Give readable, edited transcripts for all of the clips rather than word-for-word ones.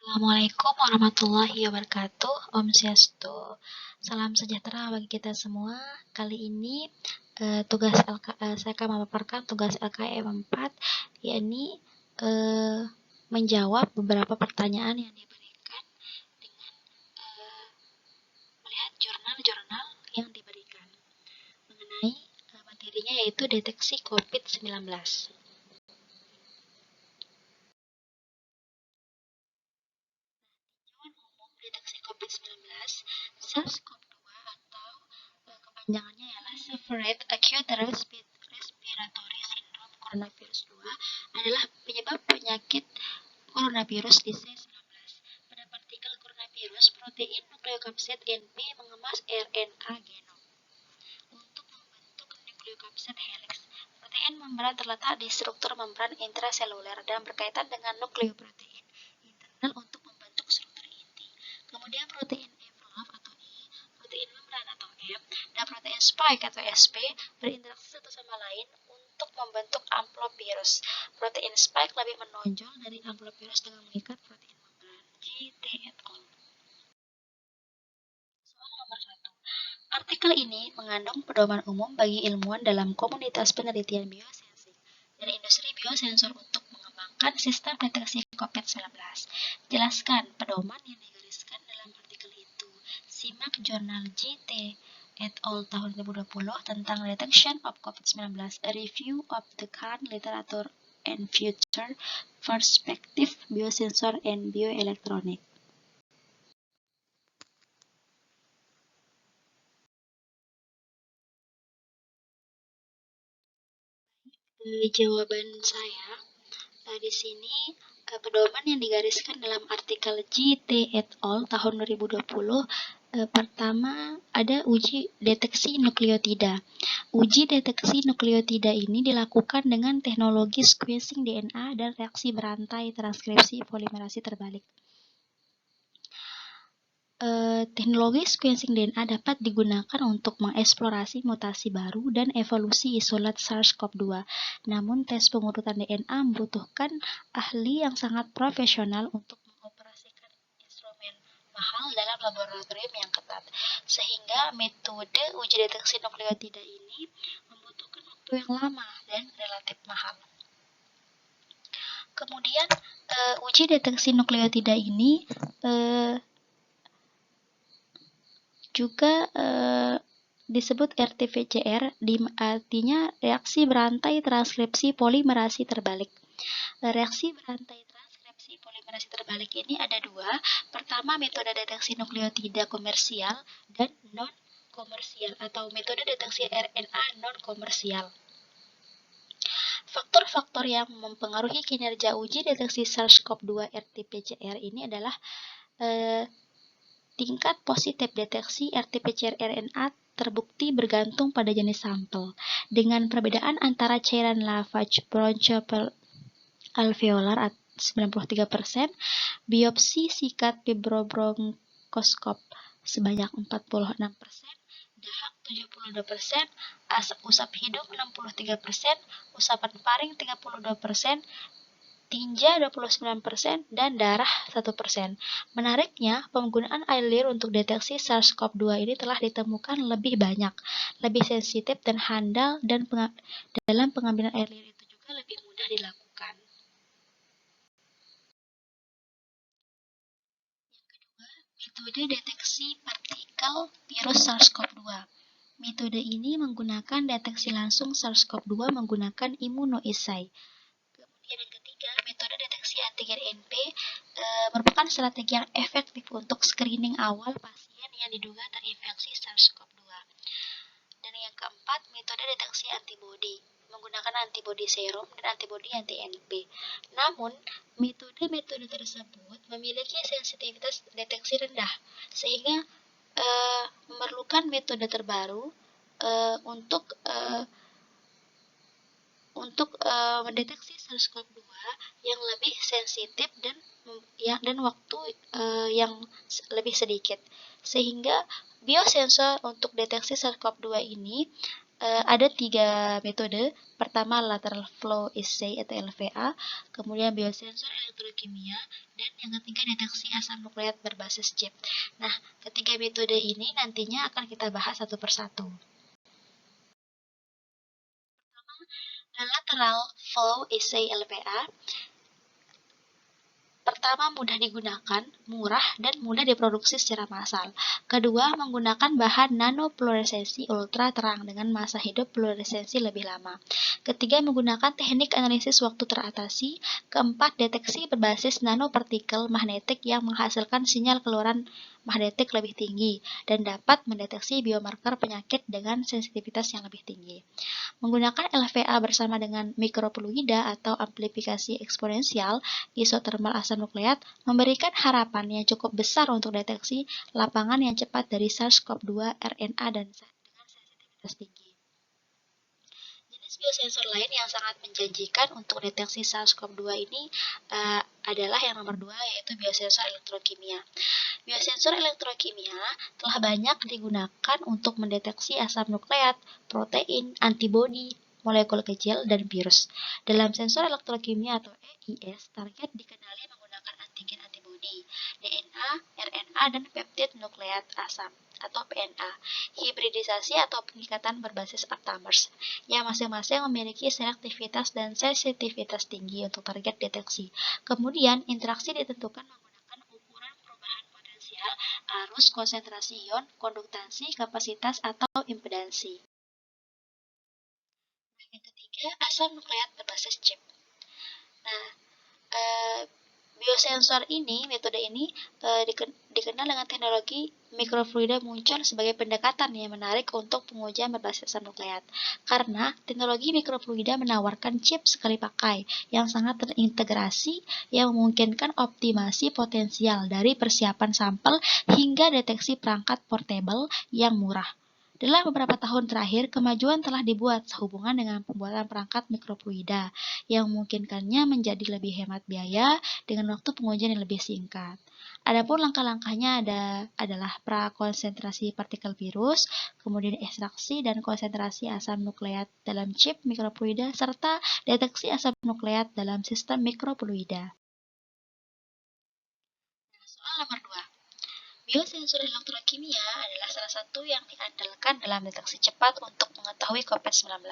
Assalamualaikum warahmatullahi wabarakatuh. Om Swastiastu. Salam sejahtera bagi kita semua. Kali ini saya akan memaparkan tugas LKM 4, yakni menjawab beberapa pertanyaan yang diberikan dengan melihat jurnal-jurnal yang diberikan mengenai materinya, yaitu deteksi COVID-19. Deteksi COVID-19, SARS-CoV-2 atau kepanjangannya ialah Separate Acute Respiratory Syndrome Coronavirus 2 adalah penyebab penyakit coronavirus disease 19. Pada partikel coronavirus, protein nukleokapsid NP mengemas RNA genom untuk membentuk nukleokapsid helix. Protein membran terletak di struktur membran intraseluler dan berkaitan dengan nukleoprotein internal untuk membentuk struktur inti. Kemudian protein envelope atau I, protein membran atau M, dan protein spike atau SP berinteraksi satu sama lain untuk membentuk amplop virus. Protein spike lebih menonjol dari amplop virus dengan mengikat protein membran. GT et al. Soal nomor 1. Artikel ini mengandung pedoman umum bagi ilmuwan dalam komunitas penelitian biosensing dan industri biosensor untuk mengembangkan sistem deteksi COVID-19. Jelaskan pedoman yang digariskan dalam artikel itu. Simak jurnal GT et al. Tahun 2020 tentang Detection of COVID-19, a review of the current literature and future perspective biosensor and bioelectronic. Jawaban saya di sini pedoman yang digariskan dalam artikel GT et al. Tahun 2020 pertama ada uji deteksi nukleotida. Uji deteksi nukleotida ini dilakukan dengan teknologi sequencing DNA dan reaksi berantai transkripsi polimerasi terbalik. Teknologi sequencing DNA dapat digunakan untuk mengeksplorasi mutasi baru dan evolusi isolat SARS-CoV-2. Namun, tes pengurutan DNA membutuhkan ahli yang sangat profesional untuk mengoperasikan instrumen mahal dalam laboratorium yang ketat, sehingga metode uji deteksi nukleotida ini membutuhkan waktu yang lama dan relatif mahal. Kemudian, uji deteksi nukleotida ini juga disebut RT-PCR, artinya reaksi berantai transkripsi polimerasi terbalik. Reaksi berantai transkripsi polimerasi terbalik ini ada dua. Pertama, metode deteksi nukleotida komersial dan non-komersial atau metode deteksi RNA non-komersial. Faktor-faktor yang mempengaruhi kinerja uji deteksi SARS-CoV-2 RT-PCR ini adalah tingkat positif deteksi RT-PCR RNA terbukti bergantung pada jenis sampel, dengan perbedaan antara cairan lavage bronchoalveolar 93%, biopsi sikat fibrobronkoskop sebanyak 46%, dahak 72%, usap hidung 63%, usapan faring 32%, tinja 29%, dan darah 1%. Menariknya, penggunaan air liur untuk deteksi SARS-CoV-2 ini telah ditemukan lebih banyak, lebih sensitif dan handal, dan dalam pengambilan air liur itu juga lebih mudah dilakukan. Yang kedua, metode deteksi partikel virus SARS-CoV-2. Metode ini menggunakan deteksi langsung SARS-CoV-2 menggunakan immunoassay. Kemudian yang ketiga, metode deteksi antigen NP merupakan strategi yang efektif untuk screening awal pasien yang diduga terinfeksi SARS-CoV-2. Dan yang keempat, metode deteksi antibodi menggunakan antibodi serum dan antibodi anti-NP. Namun, metode-metode tersebut memiliki sensitivitas deteksi rendah, sehingga memerlukan metode terbaru untuk mendeteksi SARS-CoV-2 yang lebih sensitif dan waktu yang lebih sedikit. Sehingga biosensor untuk deteksi SARS-CoV-2 ini Ada 3 metode. Pertama, lateral flow assay atau LVA, kemudian biosensor elektrokimia, dan yang ketiga deteksi asam nukleat berbasis chip. Nah, ketiga metode ini nantinya akan kita bahas satu persatu. Lateral flow assay LVA. Pertama, mudah digunakan, murah, dan mudah diproduksi secara massal. Kedua, menggunakan bahan nanofluoresensi ultra terang dengan masa hidup fluoresensi lebih lama. Ketiga, menggunakan teknik analisis waktu teratasi. Keempat, deteksi berbasis nanopartikel magnetik yang menghasilkan sinyal keluaran magnetik lebih tinggi dan dapat mendeteksi biomarker penyakit dengan sensitivitas yang lebih tinggi. Menggunakan LVA bersama dengan mikrofluida atau amplifikasi eksponensial isotermal asam nukleat memberikan harapan yang cukup besar untuk deteksi lapangan yang cepat dari SARS-CoV-2 RNA dan dengan sensitivitas tinggi. Jenis biosensor lain yang sangat menjanjikan untuk deteksi SARS-CoV-2 ini adalah yang nomor 2, yaitu biosensor elektrokimia. Biosensor elektrokimia telah banyak digunakan untuk mendeteksi asam nukleat, protein, antibodi, molekul kecil, dan virus. Dalam sensor elektrokimia atau EIS, target dikenali menggunakan antigen antibodi, DNA, RNA, dan peptid nukleat asam atau PNA, hibridisasi atau pengikatan berbasis aptamers, yang masing-masing memiliki selektivitas dan sensitivitas tinggi untuk target deteksi. Kemudian, interaksi ditentukan menggunakan ukuran perubahan potensial, arus, konsentrasi ion, konduktansi, kapasitas, atau impedansi. Yang ketiga, asam nukleat berbasis chip. Nah, biosensor ini, metode ini dikenal dengan teknologi mikrofluida muncul sebagai pendekatan yang menarik untuk pengujian berbasis asam nukleat. Karena teknologi mikrofluida menawarkan chip sekali pakai yang sangat terintegrasi yang memungkinkan optimasi potensial dari persiapan sampel hingga deteksi perangkat portable yang murah. Dalam beberapa tahun terakhir, kemajuan telah dibuat sehubungan dengan pembuatan perangkat mikrofluida yang memungkinkannya menjadi lebih hemat biaya dengan waktu pengujian yang lebih singkat. Adapun langkah-langkahnya adalah prakonsentrasi partikel virus, kemudian ekstraksi dan konsentrasi asam nukleat dalam chip mikrofluida, serta deteksi asam nukleat dalam sistem mikrofluida. Soal nomor 2. Biosensor elektrokimia adalah salah satu yang diandalkan dalam deteksi cepat untuk mengetahui COVID-19.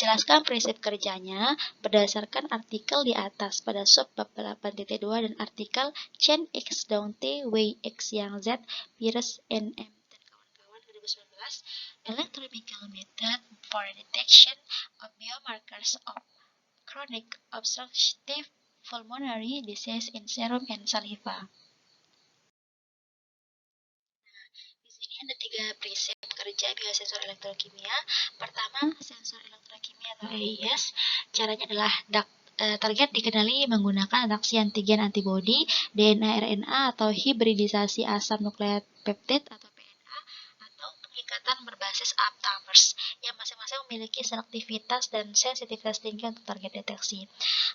Jelaskan prinsip kerjanya berdasarkan artikel di atas pada sub bab 8.2 dan artikel Chain X down T, Way X yang Z, Virus NM dan kawan-kawan 2019, Electrochemical Method for Detection of Biomarkers of Chronic Obstructive Pulmonary Disease in Serum and Saliva. Ada 3 prinsip kerja biosensor elektrokimia. Pertama, sensor elektrokimia atau EIS. Caranya adalah target dikenali menggunakan reaksi antigen antibodi, DNA RNA atau hibridisasi asam nukleat peptid atau PNA atau pengikatan berbasis aptamers yang masing-masing memiliki selektivitas dan sensitivitas tinggi untuk target deteksi.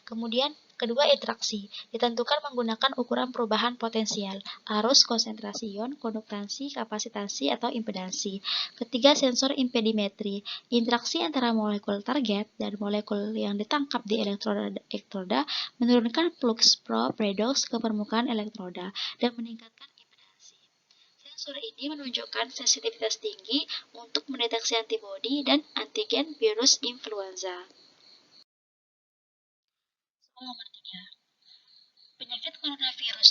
Kemudian, kedua, interaksi. Ditentukan menggunakan ukuran perubahan potensial, arus, konsentrasi ion, konduktansi, kapasitansi, atau impedansi. Ketiga, sensor impedimetri. Interaksi antara molekul target dan molekul yang ditangkap di elektroda menurunkan flux probe redox ke permukaan elektroda dan meningkatkan impedansi. Sensor ini menunjukkan sensitivitas tinggi untuk mendeteksi antibodi dan antigen virus influenza. Nomor 3. Penyakit coronavirus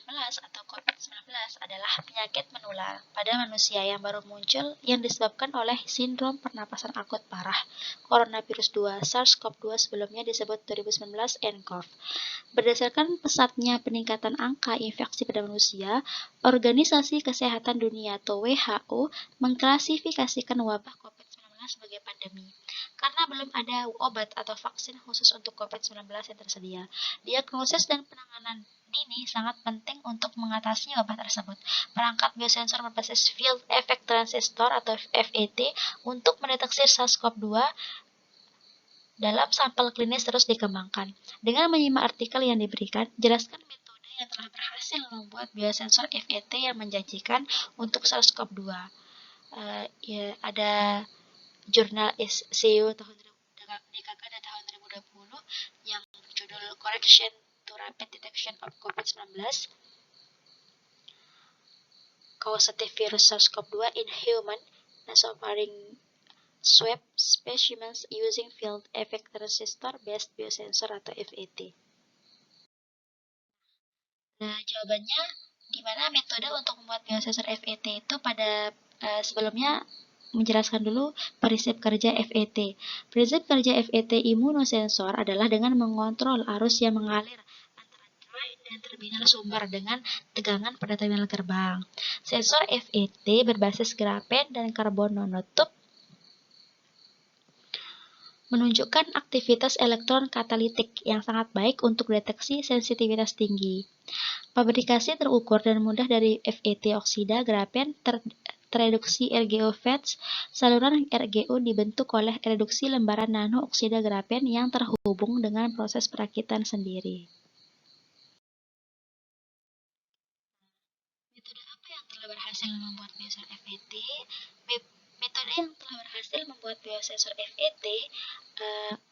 2019 atau COVID-19 adalah penyakit menular pada manusia yang baru muncul yang disebabkan oleh sindrom pernapasan akut parah. Coronavirus 2 SARS-CoV-2 sebelumnya disebut 2019 nCoV. Berdasarkan pesatnya peningkatan angka infeksi pada manusia, Organisasi Kesehatan Dunia atau WHO mengklasifikasikan wabah COVID-19 sebagai pandemi. Karena belum ada obat atau vaksin khusus untuk COVID-19 yang tersedia, diagnosis dan penanganan dini sangat penting untuk mengatasi wabah tersebut. Perangkat biosensor berbasis Field Effect Transistor atau FET untuk mendeteksi SARS-CoV-2 dalam sampel klinis terus dikembangkan. Dengan menyimak artikel yang diberikan, jelaskan metode yang telah berhasil membuat biosensor FET yang menjanjikan untuk SARS-CoV-2. Ada jurnal SEO tahun DKK dan tahun 2020 yang berjudul Correction to Rapid Detection of COVID-19 Causative Virus SARS-CoV-2 in Human Nasofaring Swab Specimens Using Field Effect Transistor Based Biosensor atau FET. Nah, jawabannya di mana metode untuk membuat biosensor FET itu pada sebelumnya menjelaskan dulu prinsip kerja FET. Prinsip kerja FET imunosensor adalah dengan mengontrol arus yang mengalir antara drain dan terminal sumber dengan tegangan pada terminal gerbang. Sensor FET berbasis grafen dan karbon nanotube menunjukkan aktivitas elektron katalitik yang sangat baik untuk deteksi sensitivitas tinggi. Fabrikasi terukur dan mudah dari FET oksida grafen tereduksi RGO FETs. Saluran RGO dibentuk oleh reduksi lembaran nano oksida grafen yang terhubung dengan proses perakitan sendiri. Metode apa yang telah berhasil membuat biosensor FET? Metode yang telah berhasil membuat biosensor FET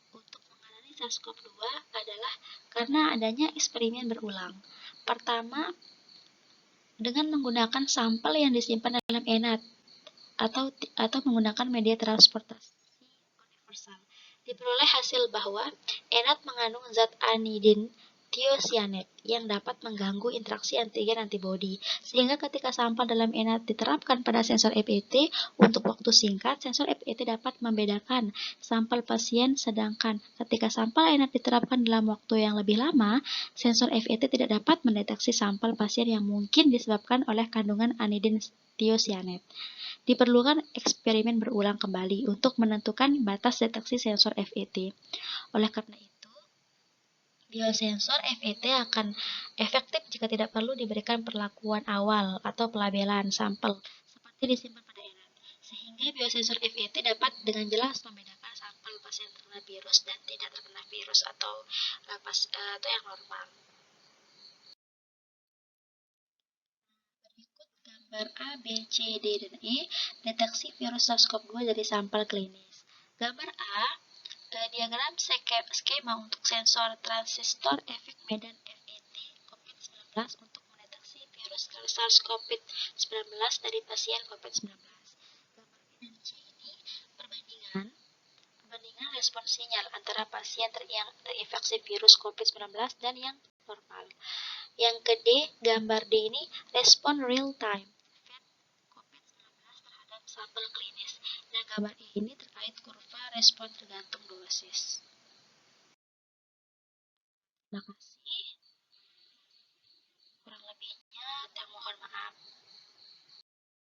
untuk mengenali SARS-CoV-2 adalah karena adanya eksperimen berulang. Pertama, dengan menggunakan sampel yang disimpan dalam ENAT atau menggunakan media transportasi universal. Diperoleh hasil bahwa ENAT mengandung zat anidin thiocyanate yang dapat mengganggu interaksi antigen antibodi, sehingga ketika sampel dalam ENAT diterapkan pada sensor FET untuk waktu singkat, sensor FET dapat membedakan sampel pasien, sedangkan ketika sampel ENAT diterapkan dalam waktu yang lebih lama, sensor FET tidak dapat mendeteksi sampel pasien yang mungkin disebabkan oleh kandungan anidin thiocyanate. Diperlukan eksperimen berulang kembali untuk menentukan batas deteksi sensor FET. Oleh karena itu, biosensor FET akan efektif jika tidak perlu diberikan perlakuan awal atau pelabelan sampel seperti disimpan pada ENAT, sehingga biosensor FET dapat dengan jelas membedakan sampel pasien terkena virus dan tidak terkena virus atau yang normal. Berikut gambar A, B, C, D, dan E deteksi virus SARS-CoV-2 dari sampel klinis. Gambar A, diagram skema untuk sensor transistor efek medan FET COVID-19 untuk mendeteksi virus SARS-CoV-19 dari pasien COVID-19. Gambar B dan C ini perbandingan respon sinyal antara pasien yang terinfeksi virus COVID-19 dan yang normal. Yang ke-D, gambar D ini respon real time COVID-19 terhadap sampel klinis. Nah, gambar E ini terkait kurva respon tergantung dosis. Terima kasih. Kurang lebihnya, mohon maaf.